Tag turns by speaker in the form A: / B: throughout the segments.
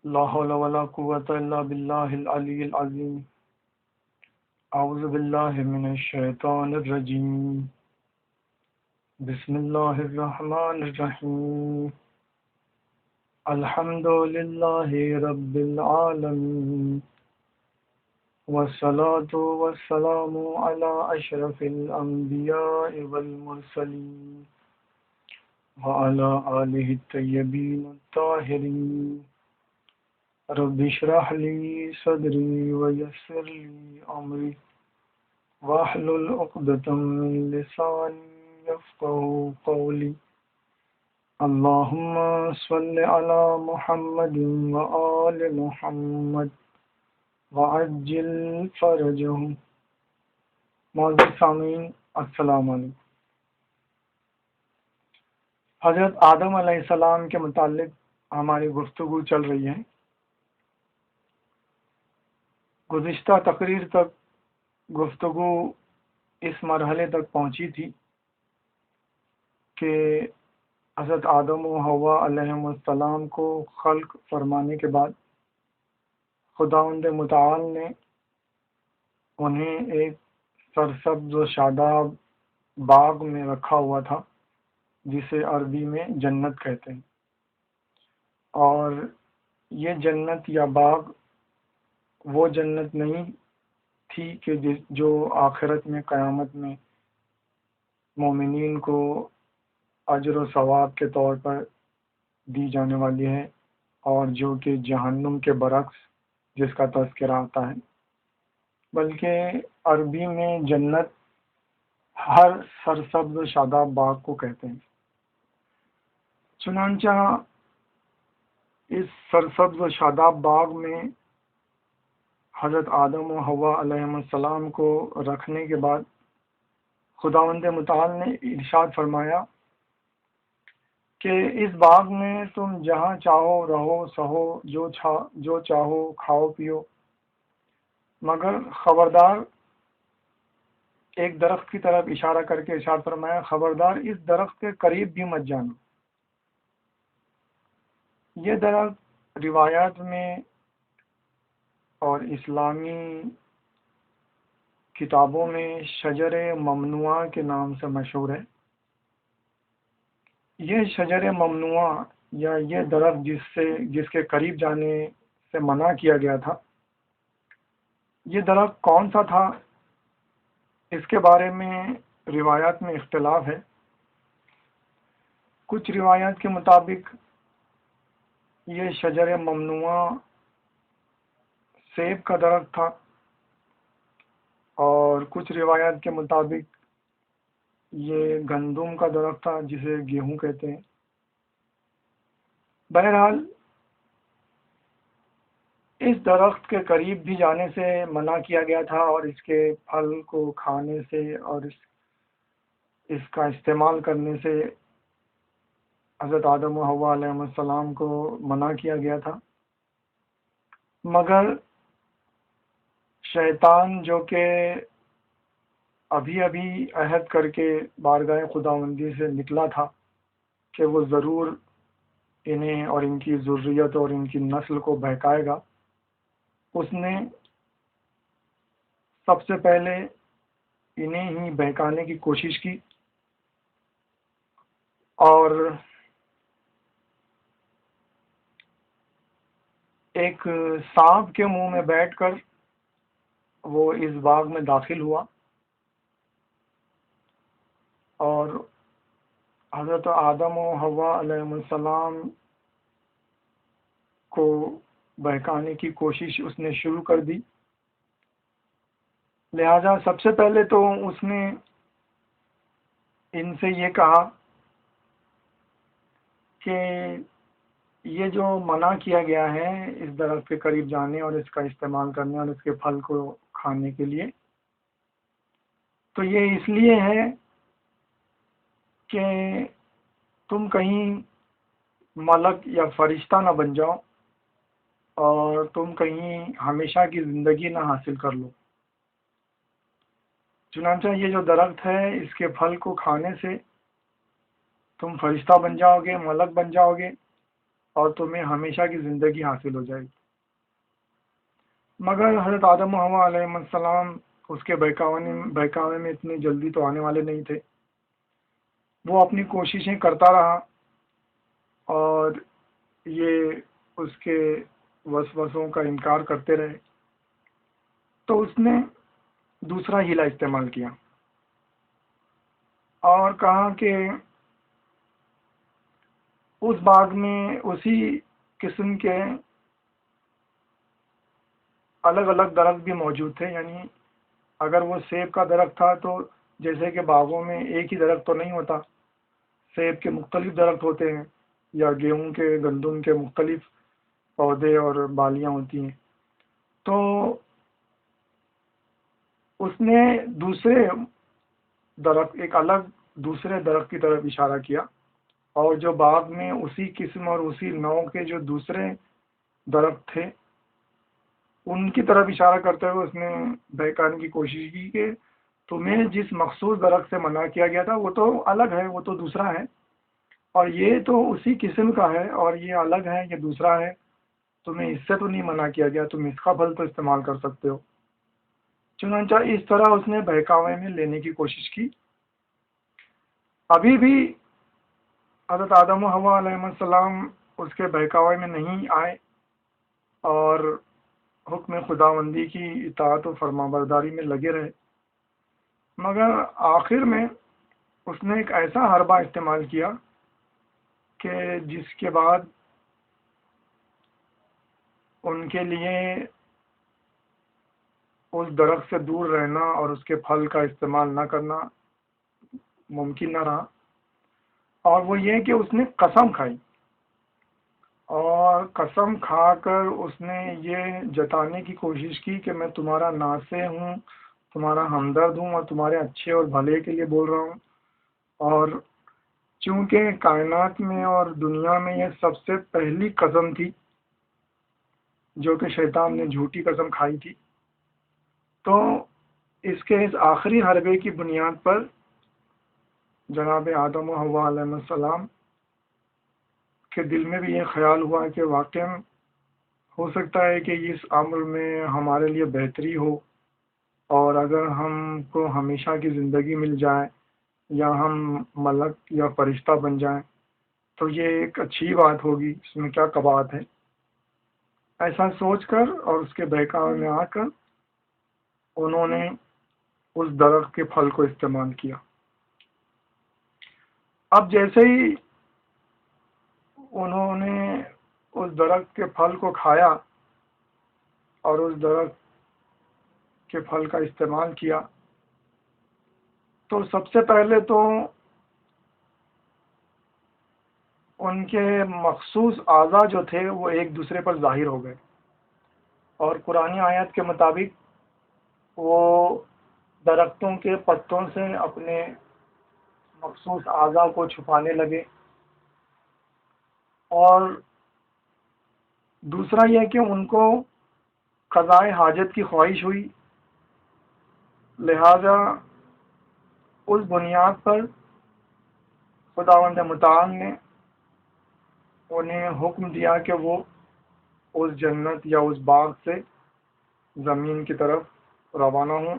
A: لا حول ولا قوة إلا بالله العلي العظيم. أعوذ بالله من الشيطان الرجيم. بسم الله الرحمن الرحيم. الحمد لله رب العالمين، والصلاة والسلام على أشرف الأنبياء والمرسلين وعلى آله الطيبين الطاهرين. رب اشرح لي صدري ويسر لي أمري واحلل عقدة من لساني يفقهوا قولي. اللهم صل على محمد وآل محمد وعجل فرجهم. معزز سامعین، السلام علیکم. حضرت آدم علیہ السلام کے متعلق ہماری گفتگو چل رہی ہے. گزشتہ تقریر تک گفتگو اس مرحلے تک پہنچی تھی کہ حضرت آدم و حوا علیہم السلام کو خلق فرمانے کے بعد خداوند متعال نے انہیں ایک سرسبز و شاداب باغ میں رکھا ہوا تھا جسے عربی میں جنت کہتے ہیں. اور یہ جنت یا باغ وہ جنت نہیں تھی کہ جو آخرت میں قیامت میں مومنین کو اجر و ثواب کے طور پر دی جانے والی ہے، اور جو کہ جہنم کے برعکس جس کا تذکرہ آتا ہے. بلکہ عربی میں جنت ہر سرسبز و شاداب باغ کو کہتے ہیں. چنانچہ اس سرسبز و شاداب باغ میں حضرت آدم و حوا علیہ السلام کو رکھنے کے بعد خداوند متعال نے ارشاد فرمایا کہ اس باغ میں تم جہاں چاہو رہو سہو، جو چاہو کھاؤ پیو، مگر خبردار، ایک درخت کی طرف اشارہ کر کے ارشاد فرمایا، خبردار اس درخت کے قریب بھی مت جانا. یہ درخت روایات میں اور اسلامی کتابوں میں شجر ممنوعہ کے نام سے مشہور ہے. یہ شجر ممنوعہ یا یہ درخت جس کے قریب جانے سے منع کیا گیا تھا، یہ درخت کون سا تھا، اس کے بارے میں روایات میں اختلاف ہے. کچھ روایات کے مطابق یہ شجر ممنوعہ سیب کا درخت تھا، اور کچھ روایات کے مطابق یہ گندم کا درخت تھا جسے گیہوں کہتے ہیں. بہرحال اس درخت کے قریب بھی جانے سے منع کیا گیا تھا، اور اس کے پھل کو کھانے سے اور اس کا استعمال کرنے سے حضرت آدم و حوا علیہ السلام کو منع کیا گیا تھا. مگر شیطان جو کہ ابھی عہد کر کے بارگاہ خداوندی سے نکلا تھا کہ وہ ضرور انہیں اور ان کی ذریت اور ان کی نسل کو بہکائے گا، اس نے سب سے پہلے انہیں ہی بہکانے کی کوشش کی، اور ایک سانپ کے منہ میں بیٹھ کر وہ اس باغ میں داخل ہوا، اور حضرت آدم و حوا علیہ السلام کو بہکانے کی کوشش اس نے شروع کر دی. لہذا سب سے پہلے تو اس نے ان سے یہ کہا کہ یہ جو منع کیا گیا ہے اس درخت کے قریب جانے اور اس کا استعمال کرنے اور اس کے پھل کو کھانے کے لیے، تو یہ اس لیے ہے کہ تم کہیں ملک یا فرشتہ نہ بن جاؤ اور تم کہیں ہمیشہ کی زندگی نہ حاصل کر لو. چنانچہ یہ جو درخت ہے اس کے پھل کو کھانے سے تم فرشتہ بن جاؤ گے، ملک بن جاؤ گے، اور تمہیں ہمیشہ کی زندگی حاصل ہو جائے گی۔ مگر حضرت آدم و حوا علیہ السلام اس کے بہکاوے میں اتنی جلدی تو آنے والے نہیں تھے۔ وہ اپنی کوششیں کرتا رہا اور یہ اس کے وسوسوں کا انکار کرتے رہے، تو اس نے دوسرا ہیلا استعمال کیا اور کہا کہ اس باغ میں اسی قسم کے الگ الگ درخت بھی موجود تھے، یعنی اگر وہ سیب کا درخت تھا تو جیسے کہ باغوں میں ایک ہی درخت تو نہیں ہوتا، سیب کے مختلف درخت ہوتے ہیں، یا گیہوں کے گندم کے مختلف پودے اور بالیاں ہوتی ہیں۔ تو اس نے دوسرے درخت، ایک الگ دوسرے درخت کی طرف اشارہ کیا، اور جو باغ میں اسی قسم اور اسی نوع کے جو دوسرے درخت تھے ان کی طرف اشارہ کرتے ہوئے اس نے بہکانے کی کوشش کی کہ تمہیں جس مخصوص درخت سے منع کیا گیا تھا وہ تو الگ ہے، وہ تو دوسرا ہے، اور یہ تو اسی قسم کا ہے اور یہ الگ ہے، یہ دوسرا ہے، تمہیں اس سے تو نہیں منع کیا گیا، تم اس کا پھل تو استعمال کر سکتے ہو۔ چنانچہ اس طرح اس نے بہکاوے میں لینے کی کوشش کی۔ ابھی بھی حضرت آدم و حوا علیہ السلام اس کے بہکاوے میں نہیں آئے اور حکم خداوندی کی اطاعت و فرما برداری میں لگے رہے، مگر آخر میں اس نے ایک ایسا حربہ استعمال کیا کہ جس کے بعد ان کے لیے اس درخت سے دور رہنا اور اس کے پھل کا استعمال نہ کرنا ممکن نہ رہا، اور وہ یہ کہ اس نے قسم کھائی، اور قسم کھا کر اس نے یہ جتانے کی کوشش کی کہ میں تمہارا ناصح ہوں، تمہارا ہمدرد ہوں، اور تمہارے اچھے اور بھلے کے لیے بول رہا ہوں۔ اور چونکہ کائنات میں اور دنیا میں یہ سب سے پہلی قسم تھی جو کہ شیطان نے جھوٹی قسم کھائی تھی، تو اس آخری حربے کی بنیاد پر جناب آدم و حوا علیہ السلام کے دل میں بھی یہ خیال ہوا کہ واقع ہو سکتا ہے کہ اس امر میں ہمارے لیے بہتری ہو، اور اگر ہم کو ہمیشہ کی زندگی مل جائے یا ہم ملک یا فرشتہ بن جائیں تو یہ ایک اچھی بات ہوگی، اس میں کیا کباہت ہے۔ ایسا سوچ کر اور اس کے بہکاوے میں آ کر انہوں نے اس درخت کے پھل کو استعمال کیا۔ اب جیسے ہی انہوں نے اس درخت کے پھل کو کھایا اور اس درخت کے پھل کا استعمال کیا، تو سب سے پہلے تو ان کے مخصوص اعضاء جو تھے وہ ایک دوسرے پر ظاہر ہو گئے، اور قرآن آیات کے مطابق وہ درختوں کے پتوں سے اپنے مخصوص اعضاء کو چھپانے لگے، اور دوسرا یہ کہ ان کو قضائے حاجت کی خواہش ہوئی، لہذا اس بنیاد پر خداوند متعال نے انہیں حکم دیا کہ وہ اس جنت یا اس باغ سے زمین کی طرف روانہ ہوں،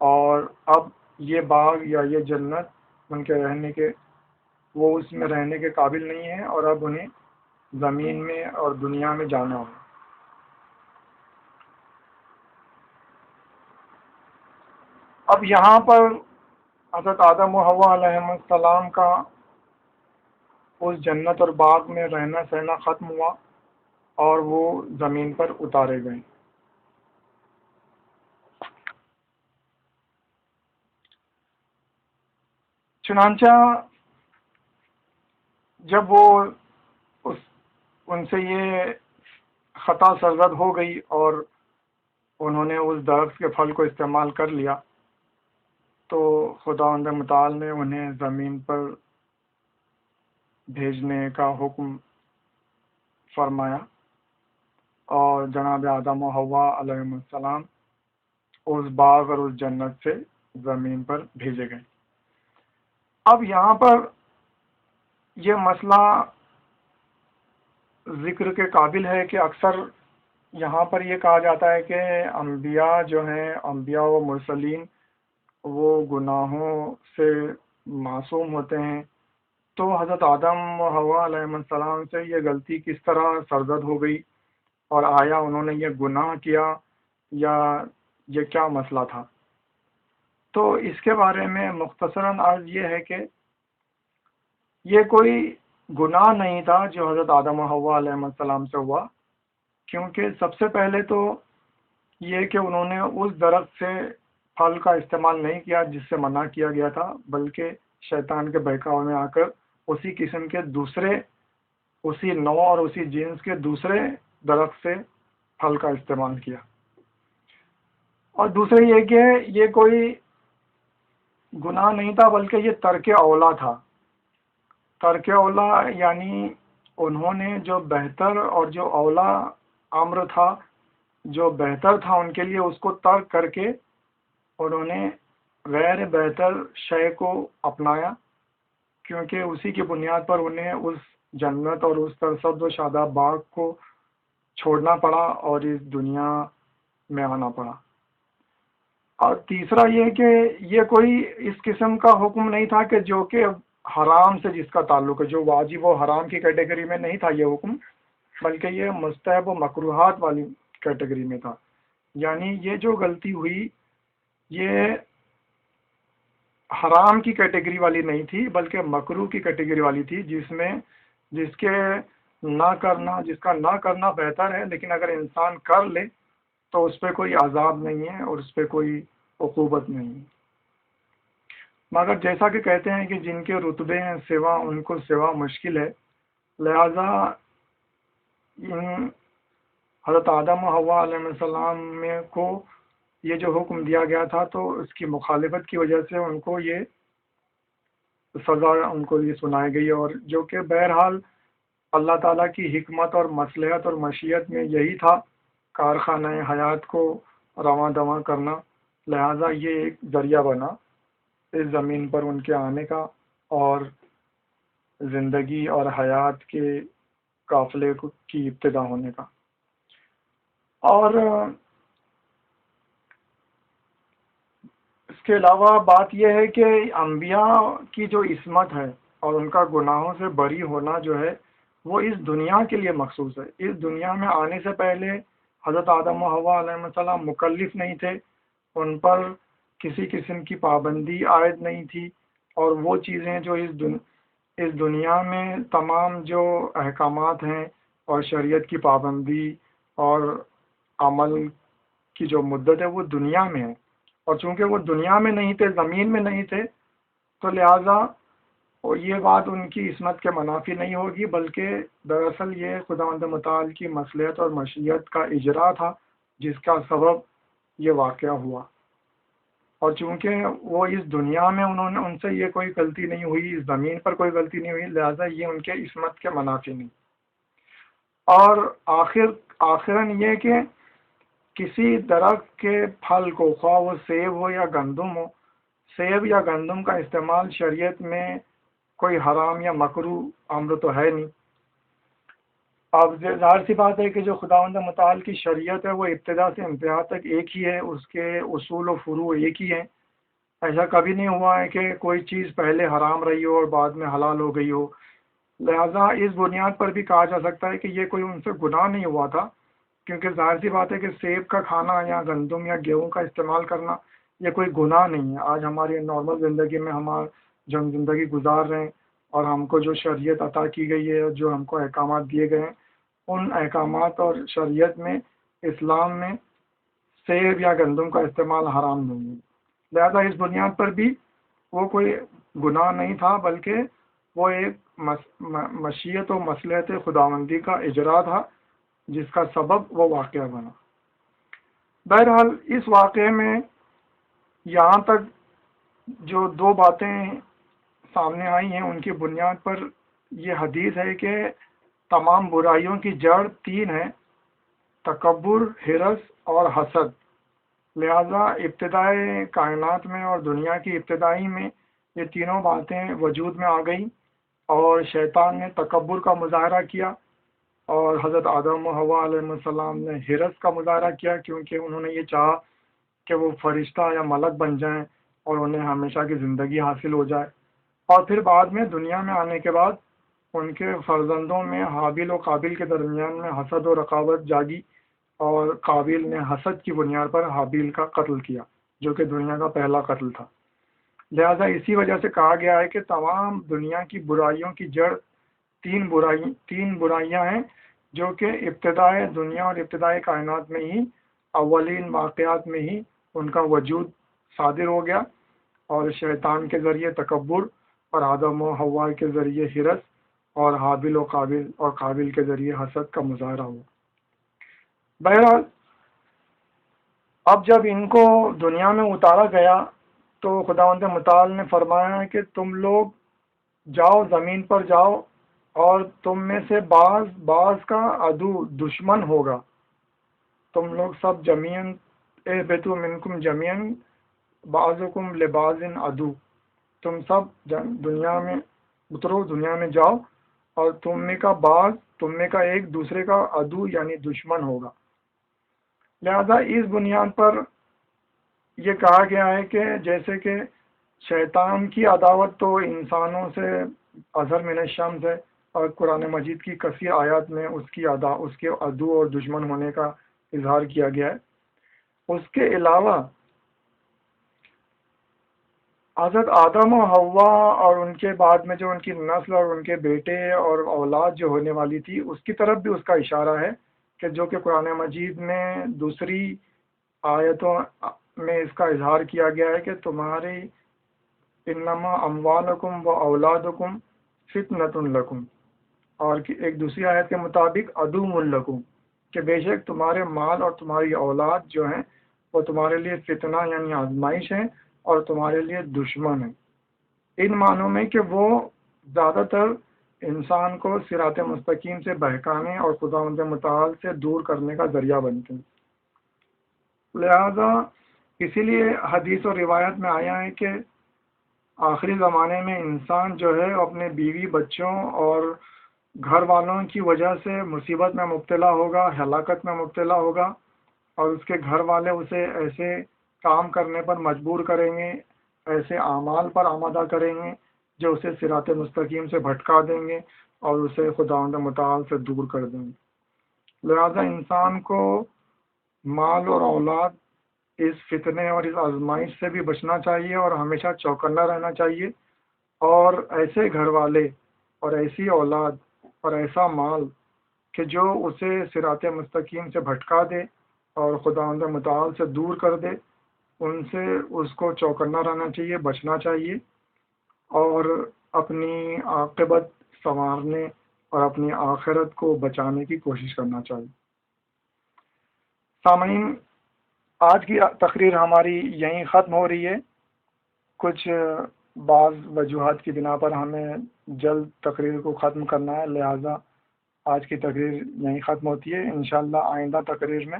A: اور اب یہ باغ یا یہ جنت ان کے رہنے کے، وہ اس میں رہنے کے قابل نہیں ہے، اور اب انہیں زمین میں اور دنیا میں جانا ہو۔ اب یہاں پر حضرت آدم و حوا علیہ السلام کا اس جنت اور باغ میں رہنا سہنا ختم ہوا اور وہ زمین پر اتارے گئے۔ چنانچہ جب وہ ان سے یہ خطا سرزد ہو گئی اور انہوں نے اس درخت کے پھل کو استعمال کر لیا، تو خداوند متعال نے انہیں زمین پر بھیجنے کا حکم فرمایا، اور جناب آدم و حوا علیہ السلام اس باغ اور اس جنت سے زمین پر بھیجے گئے۔ اب یہاں پر یہ مسئلہ ذکر کے قابل ہے کہ اکثر یہاں پر یہ کہا جاتا ہے کہ انبیاء جو ہیں، انبیاء و مرسلین، وہ گناہوں سے معصوم ہوتے ہیں، تو حضرت آدم و حوا علیہ السلام سے یہ غلطی کس طرح سرزد ہو گئی، اور آیا انہوں نے یہ گناہ کیا یا یہ کیا مسئلہ تھا؟ تو اس کے بارے میں مختصراً عرض یہ ہے کہ یہ کوئی گناہ نہیں تھا جو حضرت آدم و حوا علیہ السلام سے ہوا، کیونکہ سب سے پہلے تو یہ کہ انہوں نے اس درخت سے پھل کا استعمال نہیں کیا جس سے منع کیا گیا تھا، بلکہ شیطان کے بہکاوے میں آ کر اسی قسم کے دوسرے، اسی نوع اور اسی جنس کے دوسرے درخت سے پھل کا استعمال کیا۔ اور دوسرے یہ کہ یہ کوئی گناہ نہیں تھا بلکہ یہ ترک اولا تھا۔ ترک اولا یعنی انہوں نے جو بہتر اور جو اولا امر تھا، جو بہتر تھا ان کے لیے، اس کو ترک کر کے انہوں نے غیر بہتر شے کو اپنایا، کیونکہ اسی کی بنیاد پر انہیں اس جنت اور اس سرسبز و شاداب باغ کو چھوڑنا پڑا اور اس دنیا میں آنا پڑا۔ اور تیسرا یہ کہ یہ کوئی اس قسم کا حکم نہیں تھا کہ جو کہ حرام سے جس کا تعلق ہے، جو واجب و حرام کی کیٹیگری میں نہیں تھا یہ حکم، بلکہ یہ مستحب و مکروہات والی کیٹیگری میں تھا۔ یعنی یہ جو غلطی ہوئی یہ حرام کی کیٹیگری والی نہیں تھی بلکہ مکروہ کی کیٹیگری والی تھی، جس کے نہ کرنا، جس کا نہ کرنا بہتر ہے، لیکن اگر انسان کر لے تو اس پہ کوئی عذاب نہیں ہے اور اس پہ کوئی عقوبت نہیں ہے۔ مگر جیسا کہ کہتے ہیں کہ جن کے رتبے ہیں سوا، ان کو سوا مشکل ہے، لہذا حضرت آدم و حوا علیہ السلام میں کو یہ جو حکم دیا گیا تھا تو اس کی مخالفت کی وجہ سے ان کو یہ سزا ان کو یہ سنائی گئی، اور جو کہ بہرحال اللہ تعالیٰ کی حکمت اور مصلحت اور مشیت میں یہی تھا، کارخانہ حیات کو رواں دواں کرنا، لہذا یہ ایک ذریعہ بنا اس زمین پر ان کے آنے کا اور زندگی اور حیات کے قافلے کی ابتدا ہونے کا۔ اور اس کے علاوہ بات یہ ہے کہ انبیاء کی جو عصمت ہے اور ان کا گناہوں سے بری ہونا جو ہے وہ اس دنیا کے لیے مخصوص ہے۔ اس دنیا میں آنے سے پہلے حضرت آدم و حوا علیہ السلام مکلف نہیں تھے، ان پر کسی قسم کی پابندی عائد نہیں تھی، اور وہ چیزیں جو اس دنیا میں تمام جو احکامات ہیں اور شریعت کی پابندی اور عمل کی جو مدت ہے وہ دنیا میں ہے، اور چونکہ وہ دنیا میں نہیں تھے، زمین میں نہیں تھے، تو لہٰذا اور یہ بات ان کی عصمت کے منافی نہیں ہوگی، بلکہ دراصل یہ خداوند متعال کی مصلحت اور مشیت کا اجرا تھا جس کا سبب یہ واقعہ ہوا۔ اور چونکہ وہ اس دنیا میں ان سے یہ کوئی غلطی نہیں ہوئی، اس زمین پر کوئی غلطی نہیں ہوئی، لہذا یہ ان کے عصمت کے منافی نہیں۔ اور آخراً یہ کہ کسی درخت کے پھل کو، خواہ وہ سیب ہو یا گندم ہو، سیب یا گندم کا استعمال شریعت میں کوئی حرام یا مکروہ امر تو ہے نہیں۔ اب ظاہر سی بات ہے کہ جو خداوند متعال کی شریعت ہے وہ ابتدا سے انتہا تک ایک ہی ہے، اس کے اصول و فروع ایک ہی ہیں۔ ایسا کبھی نہیں ہوا ہے کہ کوئی چیز پہلے حرام رہی ہو اور بعد میں حلال ہو گئی ہو، لہذا اس بنیاد پر بھی کہا جا سکتا ہے کہ یہ کوئی ان سے گناہ نہیں ہوا تھا، کیونکہ ظاہر سی بات ہے کہ سیب کا کھانا یا گندم یا گیہوں کا استعمال کرنا یہ کوئی گناہ نہیں ہے۔ آج ہماری نارمل زندگی میں جو ہم زندگی گزار رہے ہیں اور ہم کو جو شریعت عطا کی گئی ہے، جو ہم کو احکامات دیے گئے ہیں، ان احکامات اور شریعت میں، اسلام میں سیب یا گندم کا استعمال حرام نہیں ہے، لہذا اس بنیاد پر بھی وہ کوئی گناہ نہیں تھا، بلکہ وہ ایک مشیت و مصلحت خداوندی کا اجرا تھا جس کا سبب وہ واقعہ بنا۔ بہرحال اس واقعے میں یہاں تک جو دو باتیں سامنے آئی ہیں ان کی بنیاد پر یہ حدیث ہے کہ تمام برائیوں کی جڑ تین ہے: تکبر، حرص اور حسد۔ لہذا ابتدائی کائنات میں اور دنیا کی ابتدائی میں یہ تینوں باتیں وجود میں آ گئیں، اور شیطان نے تکبر کا مظاہرہ کیا، اور حضرت آدم و حوا علیہ السلام نے حرص کا مظاہرہ کیا کیونکہ انہوں نے یہ چاہا کہ وہ فرشتہ یا ملک بن جائیں اور انہیں ہمیشہ کی زندگی حاصل ہو جائے۔ اور پھر بعد میں دنیا میں آنے کے بعد ان کے فرزندوں میں حابیل و قابل کے درمیان میں حسد و رقابت جاگی، اور قابل نے حسد کی بنیاد پر حابیل کا قتل کیا جو کہ دنیا کا پہلا قتل تھا۔ لہذا اسی وجہ سے کہا گیا ہے کہ تمام دنیا کی برائیوں کی جڑ تین برائیاں ہیں جو کہ ابتدائے دنیا اور ابتدائے کائنات میں ہی، اولین واقعات میں ہی ان کا وجود صادر ہو گیا، اور شیطان کے ذریعے تکبر، اور آدم و حوا کے ذریعے حرص، اور حابل و قابل کے ذریعے حسد کا مظاہرہ ہوا۔ بہرحال اب جب ان کو دنیا میں اتارا گیا تو خداوند متعال نے فرمایا ہے کہ تم لوگ جاؤ، زمین پر جاؤ، اور تم میں سے بعض کا عدو دشمن ہوگا، تم لوگ سب جمیعاً اہبطوا منکم جمیعاً بعضکم لبعض عدو، تم سب دنیا میں اترو، دنیا میں جاؤ، اور تم میں کا ایک دوسرے کا عدو یعنی دشمن ہوگا۔ لہذا اس بنیاد پر یہ کہا گیا ہے کہ جیسے کہ شیطان کی عداوت تو انسانوں سے اظہر من الشمس ہے، اور قرآن مجید کی کثیر آیات میں اس کے عدو اور دشمن ہونے کا اظہار کیا گیا ہے۔ اس کے علاوہ حضرت آدم و حوا اور ان کے بعد میں جو ان کی نسل اور ان کے بیٹے اور اولاد جو ہونے والی تھی، اس کی طرف بھی اس کا اشارہ ہے کہ جو کہ قرآن مجید میں دوسری آیتوں میں اس کا اظہار کیا گیا ہے کہ تمہاری انما اموالکم و اولادکم فتنۃ لکم، اور ایک دوسری آیت کے مطابق عدو لکم، کہ بے شک تمہارے مال اور تمہاری اولاد جو ہیں وہ تمہارے لیے فتنہ یعنی آزمائش ہیں، اور تمہارے لیے دشمن ہیں، ان معنوں میں کہ وہ زیادہ تر انسان کو صراط مستقیم سے بہکانے اور خداوند متعال سے دور کرنے کا ذریعہ بنتے ہیں۔ لہذا اسی لیے حدیث اور روایت میں آیا ہے کہ آخری زمانے میں انسان جو ہے اپنے بیوی بچوں اور گھر والوں کی وجہ سے مصیبت میں مبتلا ہوگا، ہلاکت میں مبتلا ہوگا، اور اس کے گھر والے اسے ایسے کام کرنے پر مجبور کریں گے، ایسے اعمال پر آمادہ کریں گے جو اسے صراط مستقیم سے بھٹکا دیں گے اور اسے خداوند متعال سے دور کر دیں گے۔ لہذا انسان کو مال اور اولاد اس فتنے اور اس آزمائش سے بھی بچنا چاہیے، اور ہمیشہ چوکنا رہنا چاہیے، اور ایسے گھر والے اور ایسی اولاد اور ایسا مال کہ جو اسے صراط مستقیم سے بھٹکا دے اور خداوند متعال سے دور کر دے، ان سے اس کو چوکنا رہنا چاہیے، بچنا چاہیے، اور اپنی عاقبت سنوارنے اور اپنی آخرت کو بچانے کی کوشش کرنا چاہیے۔ سامعین، آج کی تقریر ہماری یہیں ختم ہو رہی ہے۔ کچھ بعض وجوہات کی بنا پر ہمیں جلد تقریر کو ختم کرنا ہے، لہذا آج کی تقریر یہیں ختم ہوتی ہے۔ انشاءاللہ آئندہ تقریر میں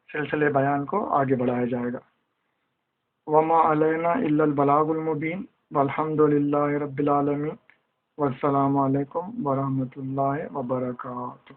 A: سلسلے بیان کو آگے بڑھایا جائے گا۔ وما علینا الا البلاغ المبین، والحمد للہ رب العالمین، والسلام علیکم ورحمۃ اللہ وبرکاتہ۔